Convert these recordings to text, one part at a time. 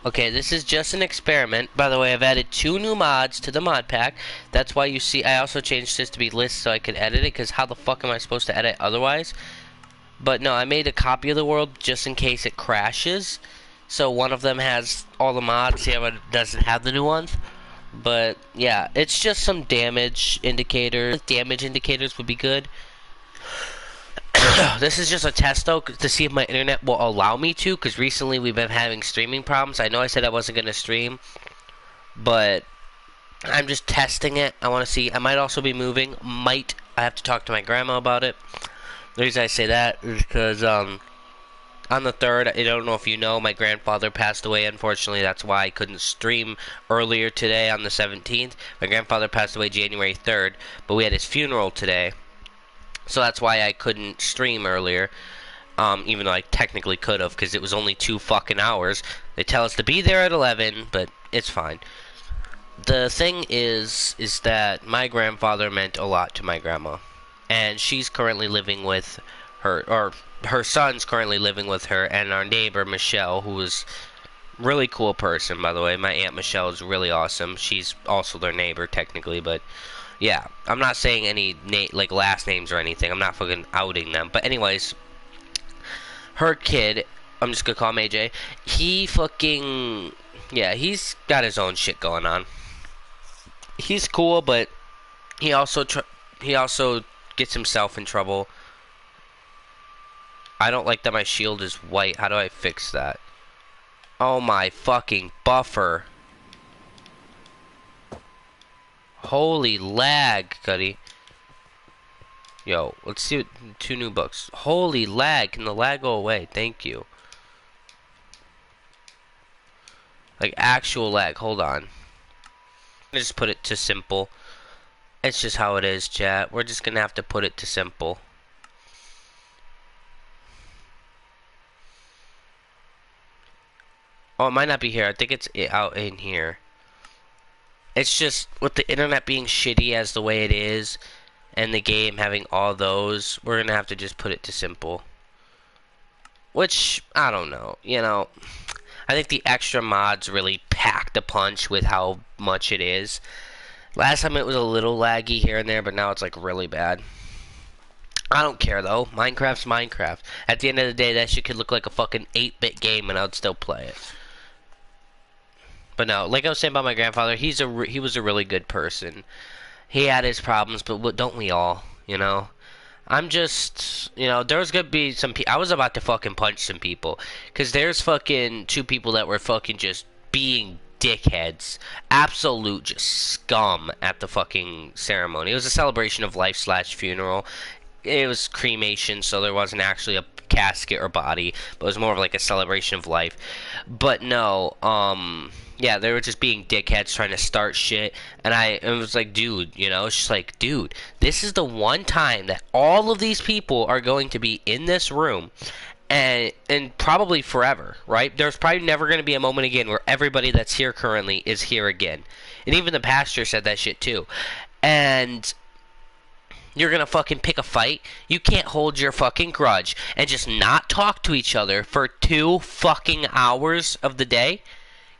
Okay, this is just an experiment. By the way, I've added 2 new mods to the mod pack. That's why you see I also changed this to be list so I could edit it, because how the fuck am I supposed to edit otherwise? But no, I made a copy of the world just in case it crashes. So one of them has all the mods, the other doesn't have the new ones. But yeah, it's just some damage indicators. Damage indicators would be good. This is just a test though to see if my internet will allow me to, because recently we've been having streaming problems. I know I said I wasn't going to stream, but I'm just testing it. I want to see. I might also be moving. I have to talk to my grandma about it. The reason I say that is because on the 3rd, I don't know if you know, my grandfather passed away. Unfortunately, that's why I couldn't stream earlier today on the 17th. My grandfather passed away January 3rd, but we had his funeral today. So that's why I couldn't stream earlier, even though I technically could have, because it was only 2 fucking hours. They tell us to be there at 11, but it's fine. The thing is that my grandfather meant a lot to my grandma, and she's currently living with her son's currently living with her, and our neighbor Michelle, who is a really cool person, by the way. My Aunt Michelle is really awesome. She's also their neighbor technically, but yeah, I'm not saying any like last names or anything. I'm not fucking outing them. But anyways, her kid, I'm just gonna call him AJ. He fucking, yeah, he's got his own shit going on. He's cool, but he also gets himself in trouble. I don't like that my shield is white. How do I fix that? Oh my fucking buffer. Holy lag, Cuddy. Yo, let's see 2 new books. Holy lag. Can the lag go away? Thank you. Like actual lag. Hold on. I'm gonna just put it to simple. It's just how it is, chat. We're just gonna have to put it to simple. Oh, it might not be here. I think it's out in here. It's just with the internet being shitty as the way it is, and the game having all those, we're gonna have to just put it to simple. Which, I don't know, you know. I think the extra mods really packed a punch with how much it is. Last time it was a little laggy here and there, but now it's like really bad. I don't care though. Minecraft's Minecraft. At the end of the day, that shit could look like a fucking 8-bit game and I'd still play it. But no, like I was saying about my grandfather, he was a really good person. He had his problems, but don't we all, you know? I'm just, you know, there was gonna be some I was about to fucking punch some people. Because there's fucking 2 people that were fucking just being dickheads. Absolute just scum at the fucking ceremony. It was a celebration of life / funeral. It was cremation, so there wasn't actually a casket or body, but it was more of like a celebration of life. But no, yeah, they were just being dickheads trying to start shit, and it was like, dude, you know, it's just like, dude, this is the one time that all of these people are going to be in this room, and probably forever, right? There's probably never going to be a moment again where everybody that's here currently is here again, and even the pastor said that shit too, and you're gonna fucking pick a fight? You can't hold your fucking grudge and just not talk to each other for 2 fucking hours of the day?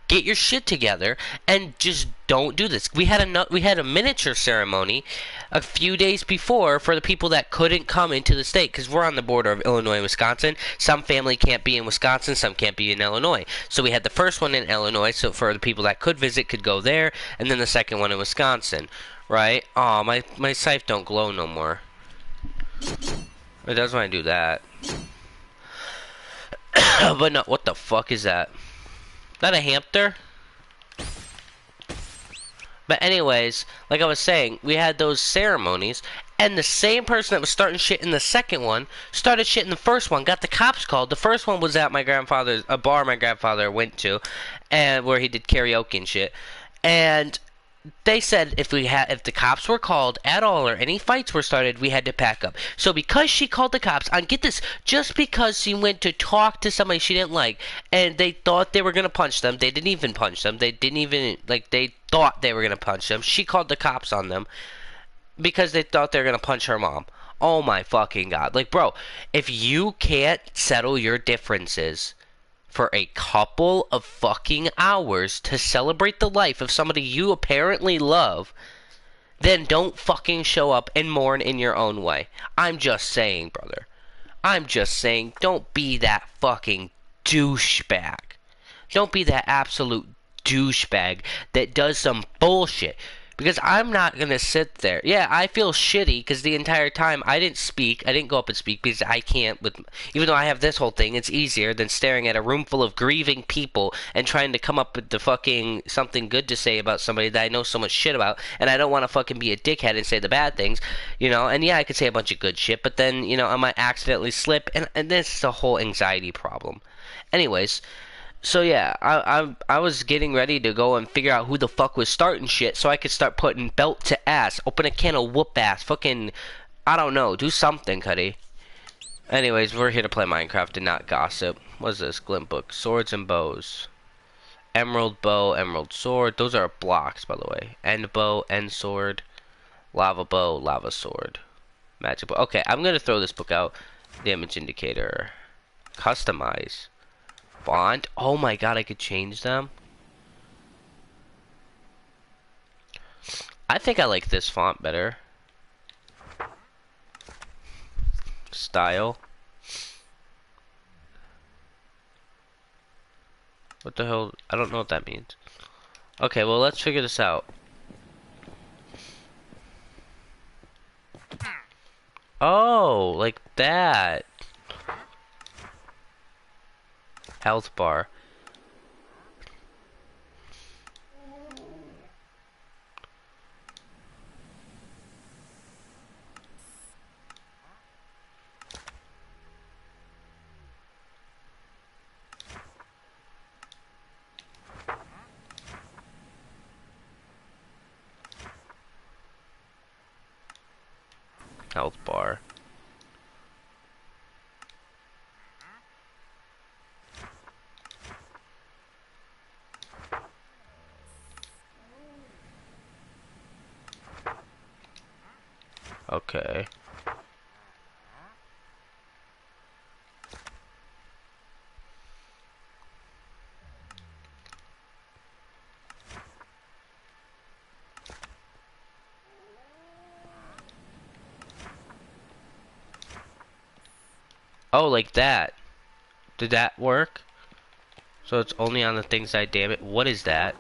Get your shit together and just don't do this. We had a miniature ceremony a few days before for the people that couldn't come into the state, because we're on the border of Illinois and Wisconsin. Some family can't be in Wisconsin, some can't be in Illinois. So we had the first one in Illinois, so for the people that could visit could go there, and then the second one in Wisconsin, right? Oh, my scythe don't glow no more. It does when I do that. But no, what the fuck is that? Is that a hamster? But anyways, like I was saying, we had those ceremonies, and the same person that was starting shit in the second one started shit in the first one, got the cops called. The first one was at a bar my grandfather went to, and where he did karaoke and shit. And they said if the cops were called at all or any fights were started, we had to pack up. So because she called the cops, and get this, just because she went to talk to somebody she didn't like, and they thought they were gonna punch them, they didn't even punch them. They didn't even they thought they were gonna punch them. She called the cops on them because they thought they were gonna punch her mom. Oh my fucking god! Like, bro, if you can't settle your differences for a couple of fucking hours to celebrate the life of somebody you apparently love, then don't fucking show up and mourn in your own way. I'm just saying, brother. I'm just saying, don't be that fucking douchebag. Don't be that absolute douchebag that does some bullshit. Because I'm not going to sit there. Yeah, I feel shitty because the entire time I didn't speak. I didn't go up and speak because I can't. Even though I have this whole thing, it's easier than staring at a room full of grieving people and trying to come up with the fucking something good to say about somebody that I know so much shit about. And I don't want to fucking be a dickhead and say the bad things, you know. And yeah, I could say a bunch of good shit, but then, you know, I might accidentally slip. And this is a whole anxiety problem. Anyways. So yeah, I was getting ready to go and figure out who the fuck was starting shit so I could start putting belt to ass, open a can of whoop ass, fucking, I don't know, do something, Cuddy. Anyways, we're here to play Minecraft and not gossip. What is this? Glint book. Swords and bows. Emerald bow, emerald sword. Those are blocks, by the way. End bow, end sword. Lava bow, lava sword. Magic bow. Okay, I'm gonna throw this book out. Damage indicator. Customize. Font. Oh my god, I could change them. I think I like this font better. Style. What the hell? I don't know what that means. Okay, well, let's figure this out. Oh, like that. Health bar. Health bar. Okay. Oh, like that. Did that work? So it's only on the things I damage. What is that?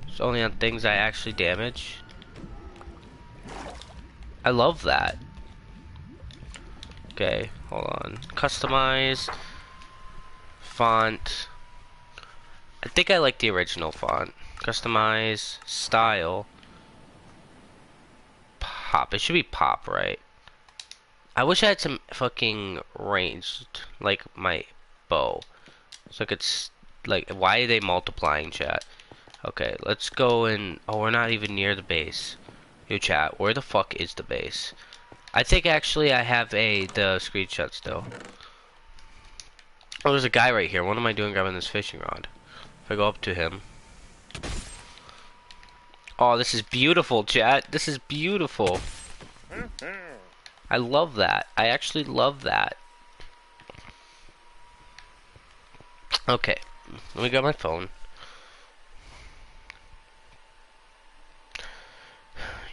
It's only on things I actually damage. I love that. Okay, hold on. Customize. Font. I think I like the original font. Customize. Style. Pop. It should be pop, right? I wish I had some fucking range, like my bow. So I could, like, why are they multiplying, chat? Okay, let's go and, oh, we're not even near the base. Yo, chat, where the fuck is the base? I think actually I have the screenshot still. Oh, there's a guy right here. What am I doing grabbing this fishing rod? If I go up to him. Oh, this is beautiful, chat. This is beautiful. I love that. I actually love that. Okay, let me grab my phone.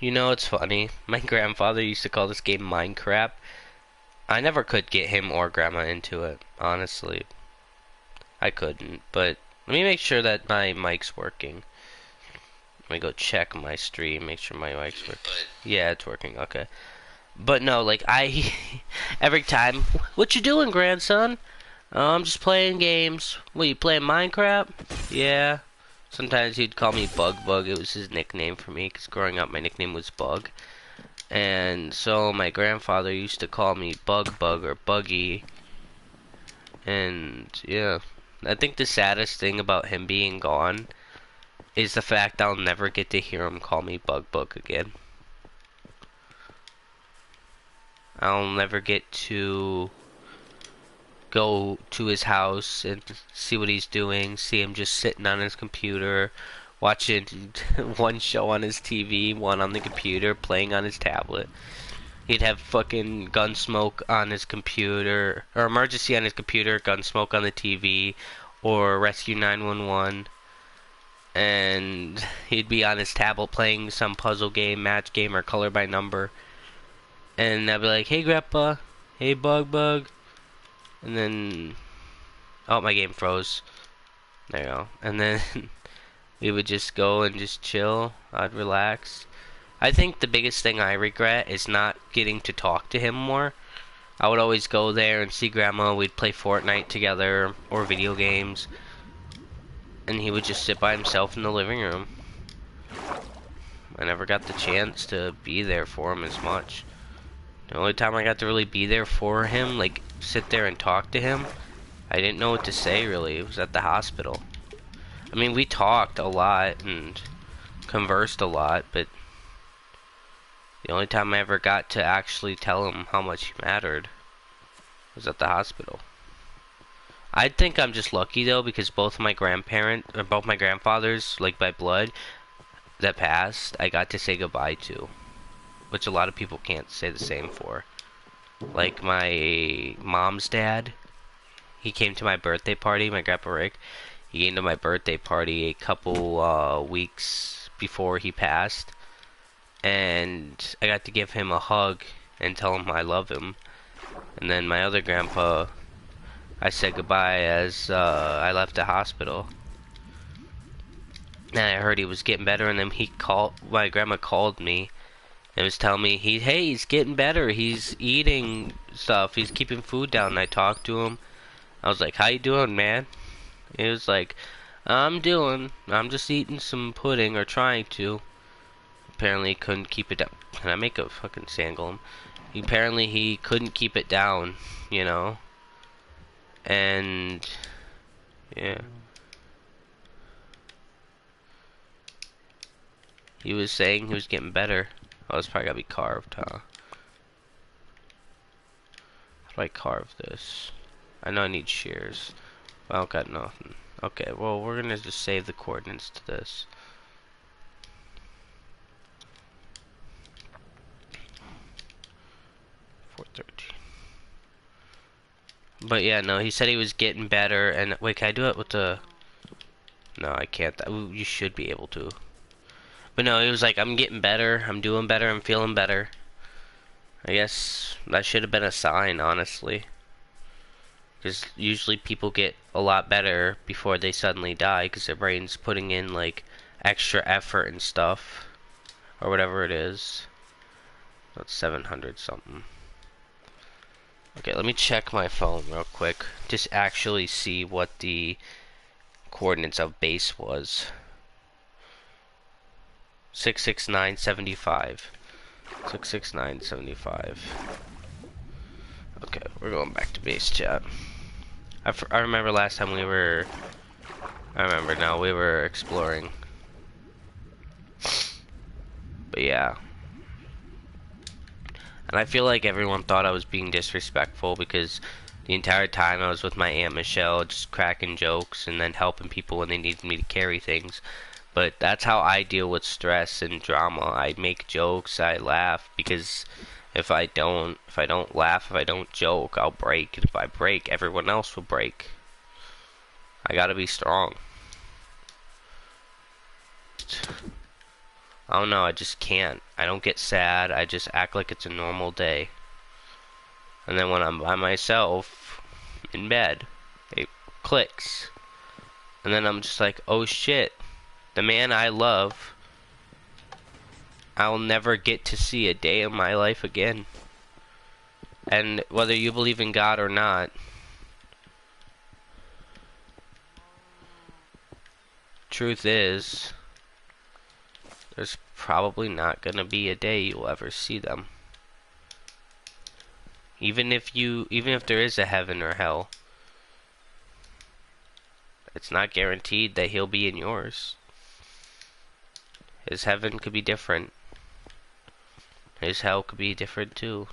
You know, it's funny. My grandfather used to call this game Minecraft. I never could get him or grandma into it, honestly. I couldn't, but let me make sure that my mic's working. Let me go check my stream, make sure my mic's working. Yeah, it's working, okay. But no, like, every time, what you doing, grandson? Oh, I'm just playing games. What, you playing Minecraft? Yeah. Sometimes he'd call me Bug. It was his nickname for me, because growing up my nickname was Bug. And so my grandfather used to call me Bug or Buggy. And, yeah. I think the saddest thing about him being gone is the fact I'll never get to hear him call me Bug again. I'll never get to go to his house and see what he's doing, see him just sitting on his computer, watching one show on his TV, one on the computer, playing on his tablet. He'd have fucking gun smoke on his computer, or emergency on his computer, gun smoke on the TV, or rescue 911. And he'd be on his tablet playing some puzzle game, match game, or color by number. And I'd be like, hey, Grandpa. Hey, Bug. And then... Oh, my game froze. There you go. And then we would just go and just chill. I'd relax. I think the biggest thing I regret is not getting to talk to him more. I would always go there and see Grandma. We'd play Fortnite together or video games. And he would just sit by himself in the living room. I never got the chance to be there for him as much. The only time I got to really be there for him, like sit there and talk to him, I didn't know what to say really. It was at the hospital. I mean, we talked a lot and conversed a lot, but the only time I ever got to actually tell him how much he mattered was at the hospital. I think I'm just lucky though, because both my grandfathers, like by blood, that passed, I got to say goodbye to, which a lot of people can't say the same for. Like my mom's dad, he came to my birthday party, my grandpa Rick. He came to my birthday party a couple weeks before he passed, and I got to give him a hug and tell him I love him. And then my other grandpa, I said goodbye as I left the hospital. And I heard he was getting better, and then my grandma called me and was telling me he's getting better. He's eating stuff. He's keeping food down. And I talked to him. I was like, how you doing, man? He was like, I'm just eating some pudding, or trying to. Apparently he couldn't keep it down. Can I make a fucking sand golem? Apparently he couldn't keep it down, you know. And yeah. He was saying he was getting better. Oh, it's probably gotta be carved, huh? How do I carve this? I know I need shears. I don't got nothing. Okay, well, we're gonna just save the coordinates to this. But yeah, no, he said he was getting better, and wait, can I do it with the... No, I can't. You should be able to. But no, he was like, I'm getting better, I'm doing better, I'm feeling better. I guess that should have been a sign, honestly. Because usually people get a lot better before they suddenly die, because their brain's putting in, like, extra effort and stuff. Or whatever it is. That's 700 something. Okay, let me check my phone real quick. Just actually see what the coordinates of base was. 66975. 66975. Okay, we're going back to base chat. I remember last time we were... I remember now, we were exploring. But yeah. And I feel like everyone thought I was being disrespectful, because the entire time I was with my Aunt Michelle, just cracking jokes and then helping people when they needed me to carry things. But that's how I deal with stress and drama. I make jokes, I laugh, because if I don't laugh, if I don't joke, I'll break. And if I break, everyone else will break. I gotta be strong. I don't know, I just can't. I don't get sad, I just act like it's a normal day. And then when I'm by myself, in bed, it clicks. And then I'm just like, oh shit, the man I love, I'll never get to see a day of my life again. And whether you believe in God or not, truth is, there's probably not gonna be a day you'll ever see them. Even if there is a heaven or hell, it's not guaranteed that he'll be in yours. His heaven could be different. His hell could be different too.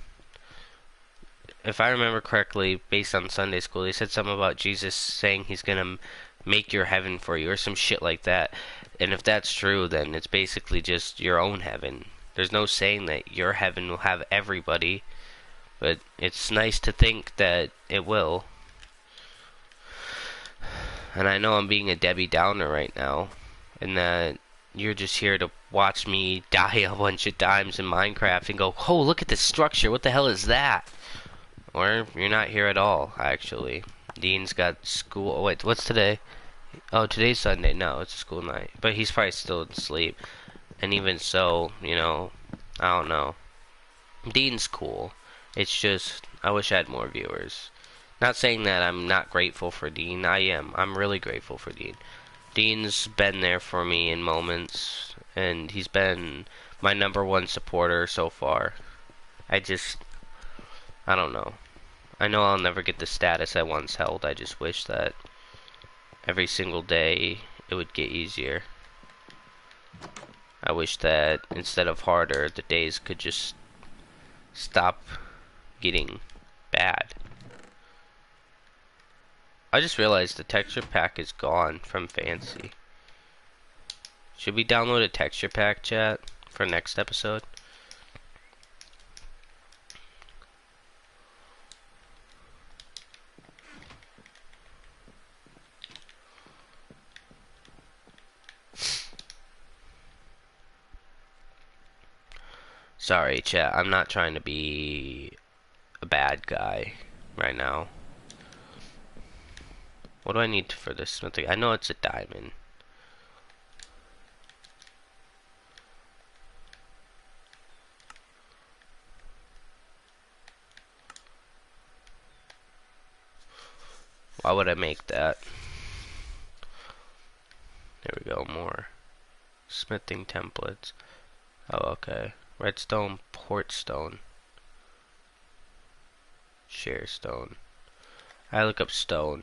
If I remember correctly, based on Sunday school, they said something about Jesus saying he's gonna make your heaven for you, or some shit like that. And if that's true, then it's basically just your own heaven. There's no saying that your heaven will have everybody, but it's nice to think that it will. And I know I'm being a Debbie Downer right now, and that you're just here to watch me die a bunch of times in Minecraft and go, oh, look at this structure, what the hell is that? Or you're not here at all, actually. Dean's got school. Oh, wait, what's today? Oh, today's Sunday. No, it's a school night. But he's probably still asleep. And even so, you know, I don't know. Dean's cool. It's just, I wish I had more viewers. Not saying that I'm not grateful for Dean. I am. I'm really grateful for Dean. Dean's been there for me in moments, and he's been my #1 supporter so far. I don't know. I know I'll never get the status I once held. I just wish that every single day it would get easier. I wish that instead of harder, the days could just stop getting bad. I just realized the texture pack is gone from Fancy. Should we download a texture pack, chat, for next episode? Sorry, chat. I'm not trying to be a bad guy right now. What do I need for this smithing? I know it's a diamond. Why would I make that? There we go, more smithing templates. Oh, okay. Redstone, portstone, share stone. I look up stone.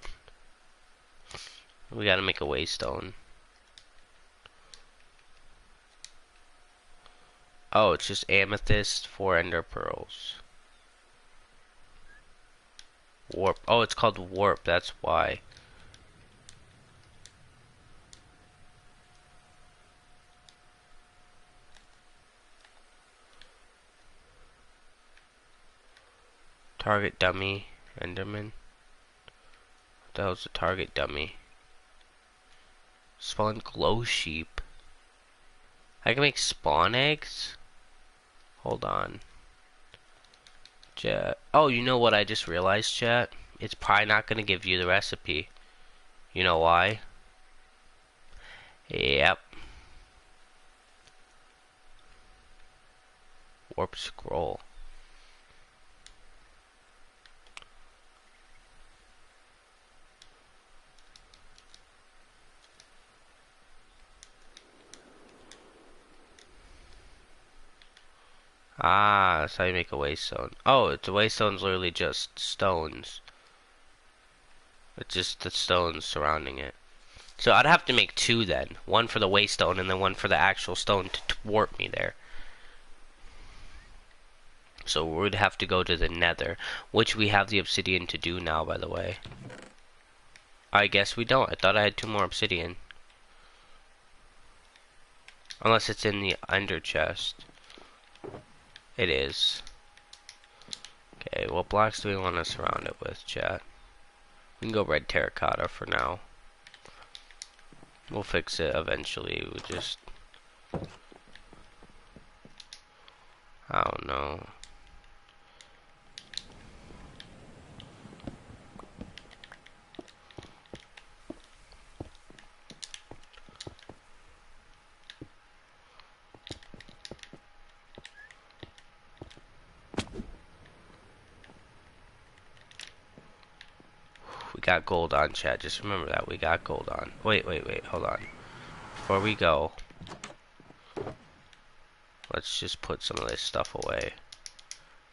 We gotta make a waystone. Oh, it's just amethyst, 4 ender pearls. Warp. Oh, it's called warp, that's why. Target dummy, enderman. What the hell's the target dummy? Spawn glow sheep. I can make spawn eggs? Hold on. Chat. Oh, you know what I just realized, chat? It's probably not going to give you the recipe. You know why? Yep. Warp scroll. Ah, that's how you make a waystone. Oh, a waystone's literally just stones. It's just the stones surrounding it. So I'd have to make 2 then. One for the waystone and then one for the actual stone to warp me there. So we'd have to go to the nether, which we have the obsidian to do now, by the way. I guess we don't. I thought I had 2 more obsidian. Unless it's in the ender chest. It is. Okay, what blocks do we want to surround it with, chat? We can go red terracotta for now. We'll fix it eventually. We just... I don't know. We got gold on, chat. Just remember that. We got gold on. Wait. Hold on. Before we go, let's just put some of this stuff away.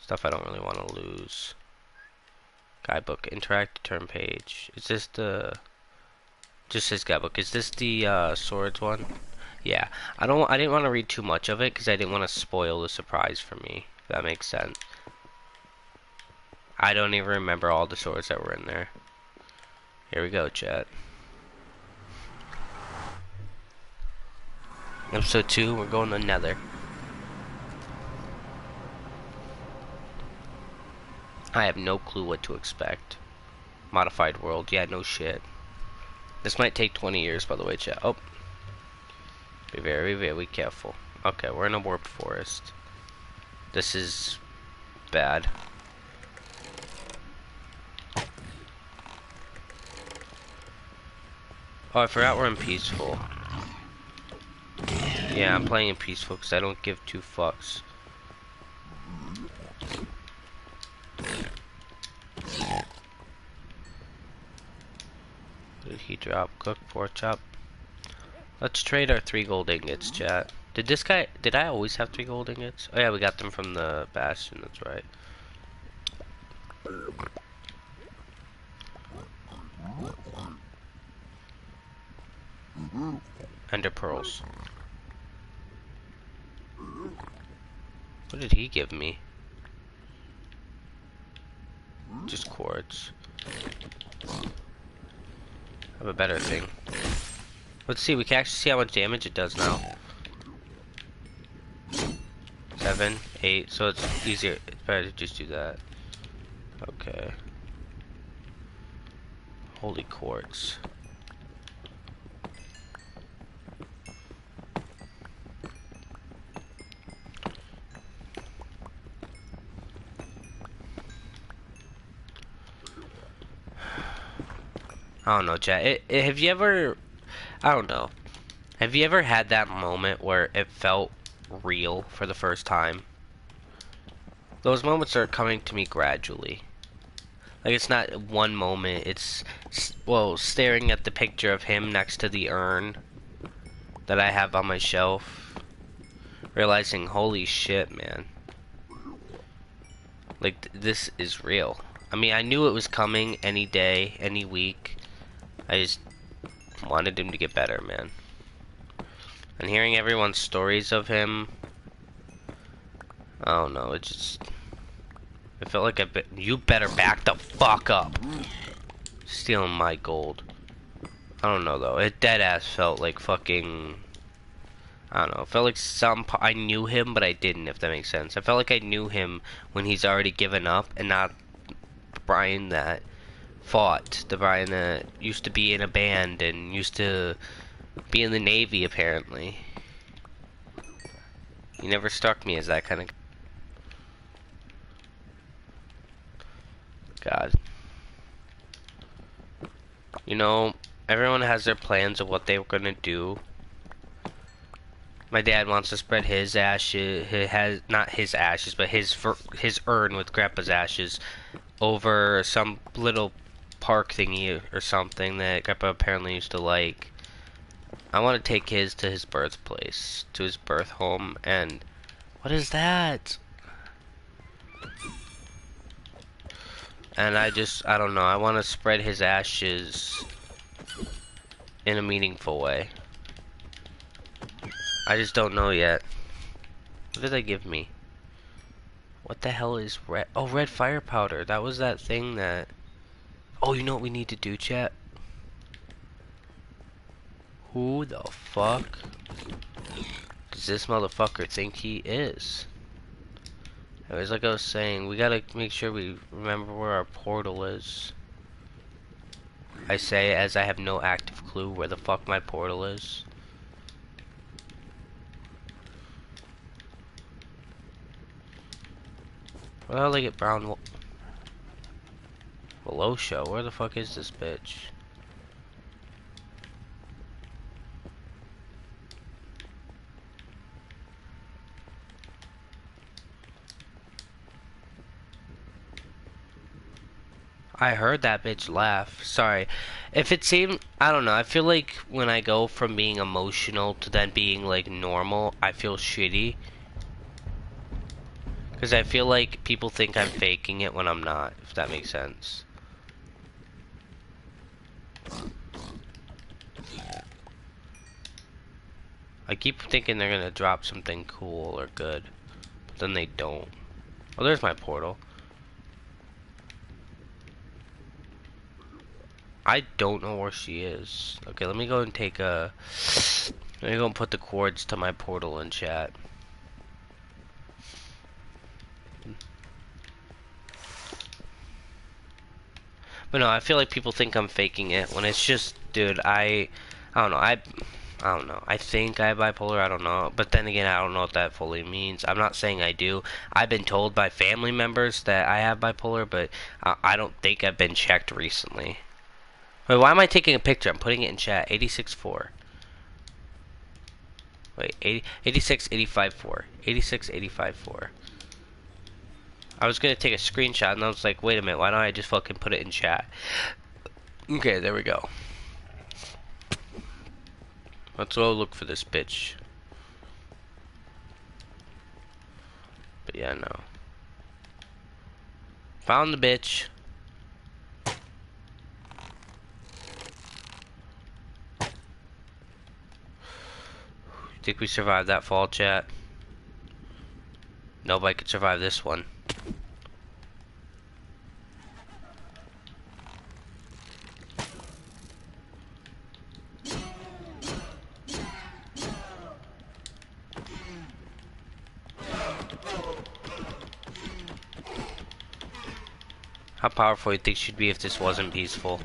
Stuff I don't really want to lose. Guidebook. Interact turn page. Is this the... Just says guidebook. Is this the swords one? Yeah. I didn't want to read too much of it because I didn't want to spoil the surprise for me. If that makes sense. I don't even remember all the swords that were in there. Here we go, chat. Episode 2, we're going to Nether. I have no clue what to expect. Modified world, yeah, no shit. This might take 20 years, by the way, chat. Oh. Be very, very careful. Okay, we're in a warp forest. This is bad. Oh, I forgot we're in peaceful. Yeah, I'm playing in peaceful because I don't give two fucks. What did he drop? Cook, pork chop. Let's trade our 3 gold ingots, chat. Did I always have 3 gold ingots? Oh yeah, we got them from the bastion, that's right. Ender pearls. What did he give me? Just quartz. I have a better thing. Let's see, we can actually see how much damage it does now. 7, 8, so it's easier. It's better to just do that. Okay. Holy quartz. I don't know, chat. Have you ever... I don't know. Have you ever had that moment where it felt real for the first time? Those moments are coming to me gradually. Like, it's not one moment. It's, well, staring at the picture of him next to the urn that I have on my shelf. Realizing, holy shit, man. Like, this is real. I mean, I knew it was coming any day, any week. I just wanted him to get better, man. And hearing everyone's stories of him, I don't know, it just... I felt like you better back the fuck up. Stealing my gold. I don't know, though. It deadass felt like fucking... I don't know. It felt like I knew him, but I didn't, if that makes sense. I felt like I knew him when he's already given up, and not Brian that fought. The Brian that used to be in a band and used to be in the Navy, apparently. He never struck me as that kind of... God. You know, everyone has their plans of what they were gonna do. My dad wants to spread his ashes, not his ashes, but his urn with Grandpa's ashes over some little park thingy or something that Grandpa apparently used to like. I want to take his to his birthplace, to his birth home, and... What is that? And I don't know, I want to spread his ashes in a meaningful way. I just don't know yet. What did they give me? What the hell is red? Oh, red fire powder. That was that thing that... Oh, you know what we need to do, chat? Who the fuck does this motherfucker think he is? Anyways, like I was saying, we gotta make sure we remember where our portal is. I say as I have no active clue where the fuck my portal is. Where the hell did I get brown Velosha? Where the fuck is this bitch? I heard that bitch laugh. Sorry. If it seemed... I don't know. I feel like when I go from being emotional to then being, like, normal, I feel shitty. Because I feel like people think I'm faking it when I'm not, if that makes sense. I keep thinking they're gonna drop something cool or good, but then they don't. Oh, there's my portal. I don't know where she is. Okay, let me go and take a... Let me go and put the cords to my portal in chat. But no, I feel like people think I'm faking it when it's just, dude, I don't know, I don't know. I think I have bipolar, I don't know. But then again, I don't know what that fully means. I'm not saying I do. I've been told by family members that I have bipolar, but I don't think I've been checked recently. Wait, why am I taking a picture? I'm putting it in chat. 86.4. Wait, 86, 85.4. 86, 85.4. I was gonna take a screenshot and I was like, wait a minute, why don't I just fucking put it in chat? Okay, there we go. Let's go look for this bitch. But yeah, no. Found the bitch. Think we survived that fall, chat? Nobody could survive this one. How powerful do you think she'd be if this wasn't peaceful?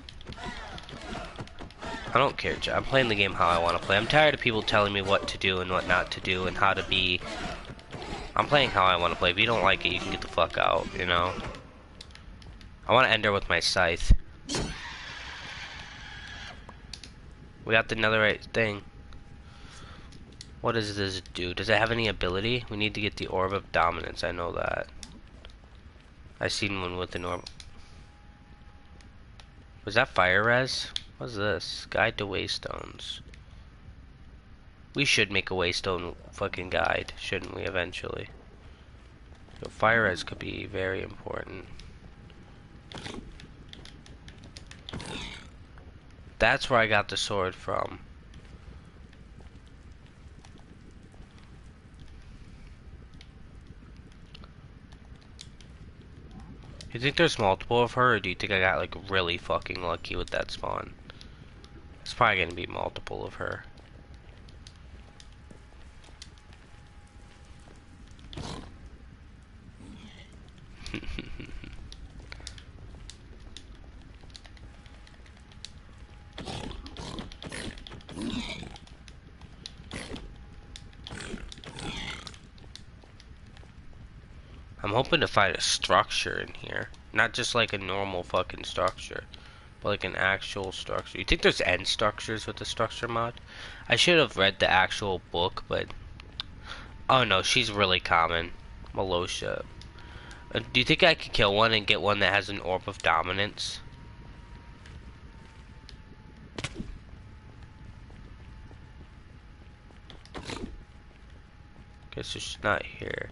I don't care, chat. I'm playing the game how I want to play. I'm tired of people telling me what to do and what not to do and how to be. I'm playing how I want to play. If you don't like it, you can get the fuck out, you know? I want to end her with my scythe. We got the netherite thing. What does this do? Does it have any ability? We need to get the orb of dominance. I know that. I seen one with an orb. Was that fire res? What's this? Guide to waystones. We should make a waystone fucking guide, shouldn't we, eventually? So fire res could be very important. That's where I got the sword from. You think there's multiple of her, or do you think I got like really fucking lucky with that spawn? It's probably gonna be multiple of her. I'm hoping to find a structure in here. Not just like a normal fucking structure, but like an actual structure. You think there's end structures with the structure mod? I should have read the actual book, but... Oh no, she's really common. Malosha. Do you think I could kill one and get one that has an orb of dominance? Guess she's not here.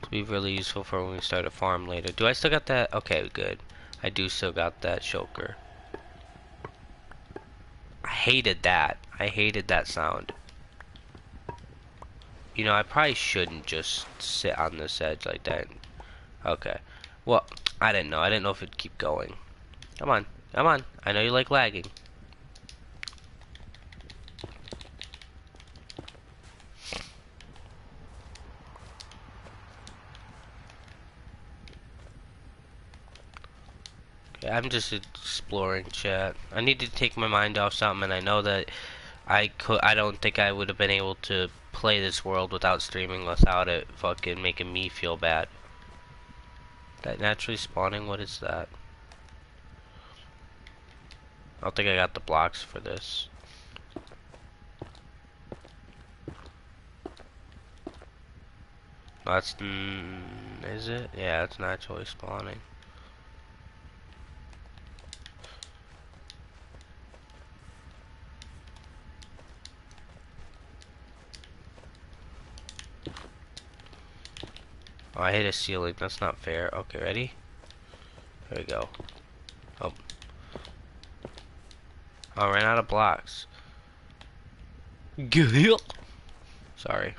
To be really useful for when we start a farm later. Do I still got that? Okay, good. I do still got that shulker. I hated that. I hated that sound. You know, I probably shouldn't just sit on this edge like that. Okay. Well, I didn't know. I didn't know if it'd keep going. Come on. Come on. I know you like lagging. Okay, I'm just exploring, chat. I need to take my mind off something, and I know that I don't think I would have been able to play this world without streaming, without it fucking making me feel bad. That naturally spawning, what is that? I don't think I got the blocks for this. That's, is it? Yeah, it's naturally spawning. Oh, I hit a ceiling. That's not fair. Okay, ready? There we go. Oh. Oh, I ran out of blocks. Sorry.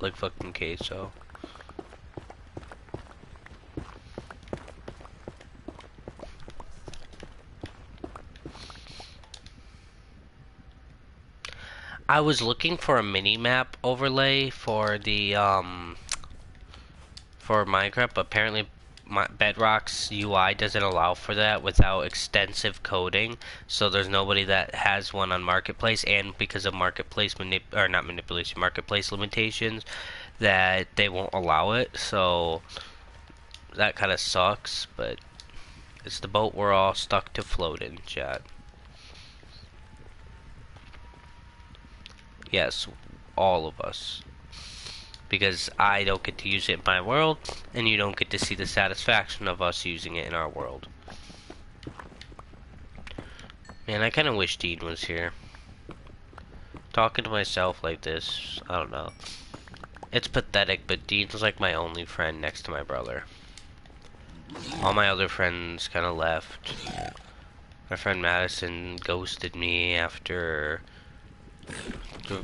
Like fucking queso. I was looking for a mini-map overlay for the, for Minecraft, but apparently Bedrock's UI doesn't allow for that without extensive coding. So there's nobody that has one on Marketplace, and because of Marketplace or not manipulation, Marketplace limitations, that they won't allow it. So that kind of sucks, but it's the boat we're all stuck to float in, chat. Yes, all of us. Because I don't get to use it in my world, and you don't get to see the satisfaction of us using it in our world. Man, I kind of wish Dean was here. Talking to myself like this, I don't know. It's pathetic, but Dean's like my only friend next to my brother. All my other friends kind of left. My friend Madison ghosted me after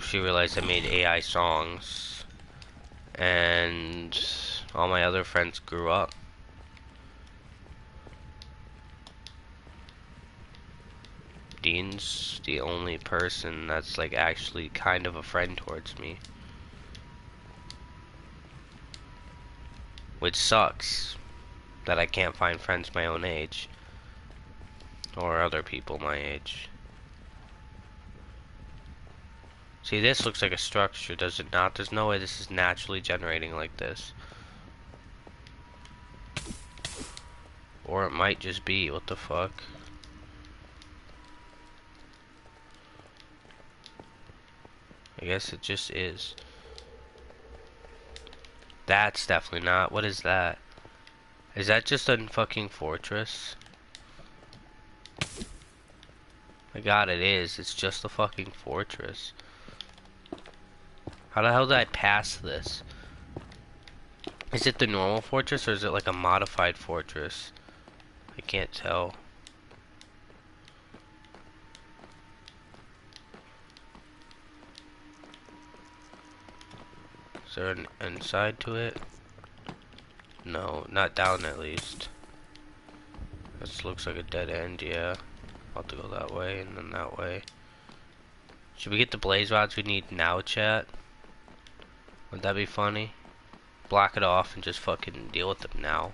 she realized I made AI songs. And all my other friends grew up. Dean's the only person that's like actually kind of a friend towards me. Which sucks that I can't find friends my own age. Or other people my age. See, this looks like a structure, does it not? There's no way this is naturally generating like this. Or it might just be, what the fuck? I guess it just is. That's definitely not. What is that? Is that just a fucking fortress? My god, it is. It's just a fucking fortress. How the hell did I pass this? Is it the normal fortress or is it like a modified fortress? I can't tell. Is there an inside to it? No, not down at least. This looks like a dead end, yeah. I'll have to go that way and then that way. Should we get the blaze rods we need now, chat? Would that be funny? Block it off and just fucking deal with them now.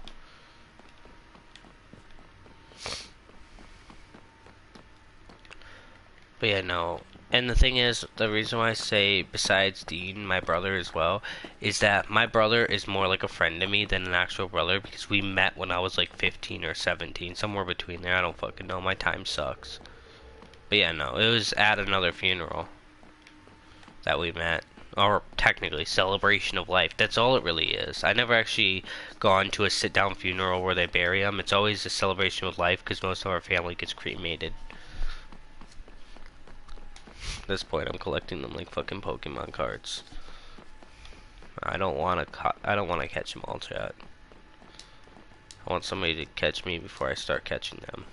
But yeah, no. And the thing is, the reason why I say, besides Dean, my brother as well, is that my brother is more like a friend to me than an actual brother, because we met when I was like 15 or 17, somewhere between there. I don't fucking know. My time sucks. But yeah, no. It was at another funeral that we met. Or technically, celebration of life. That's all it really is. I never actually gone to a sit-down funeral where they bury them. It's always a celebration of life because most of our family gets cremated. At this point, I'm collecting them like fucking Pokemon cards. I don't want to catch them all, chat. I want somebody to catch me before I start catching them.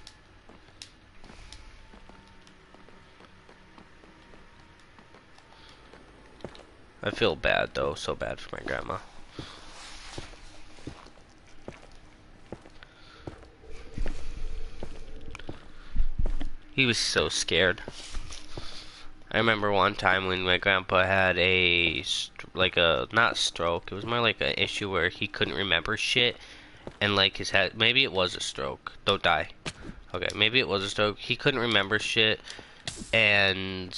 I feel bad though, so bad for my grandma. He was so scared. I remember one time when my grandpa had not stroke, it was more like an issue where he couldn't remember shit, and like his head, maybe it was a stroke, don't die. Okay, maybe it was a stroke, he couldn't remember shit, and,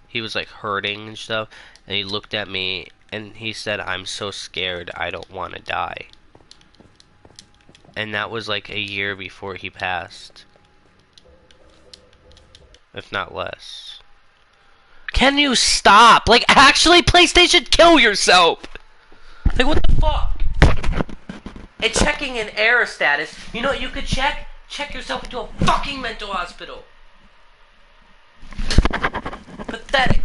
he was like hurting and stuff, and he looked at me, and he said, "I'm so scared, I don't want to die." And that was like a year before he passed. If not less. Can you stop? Like, actually, PlayStation, kill yourself! Like, what the fuck? And checking an error status. You know what you could check? Check yourself into a fucking mental hospital. Pathetic.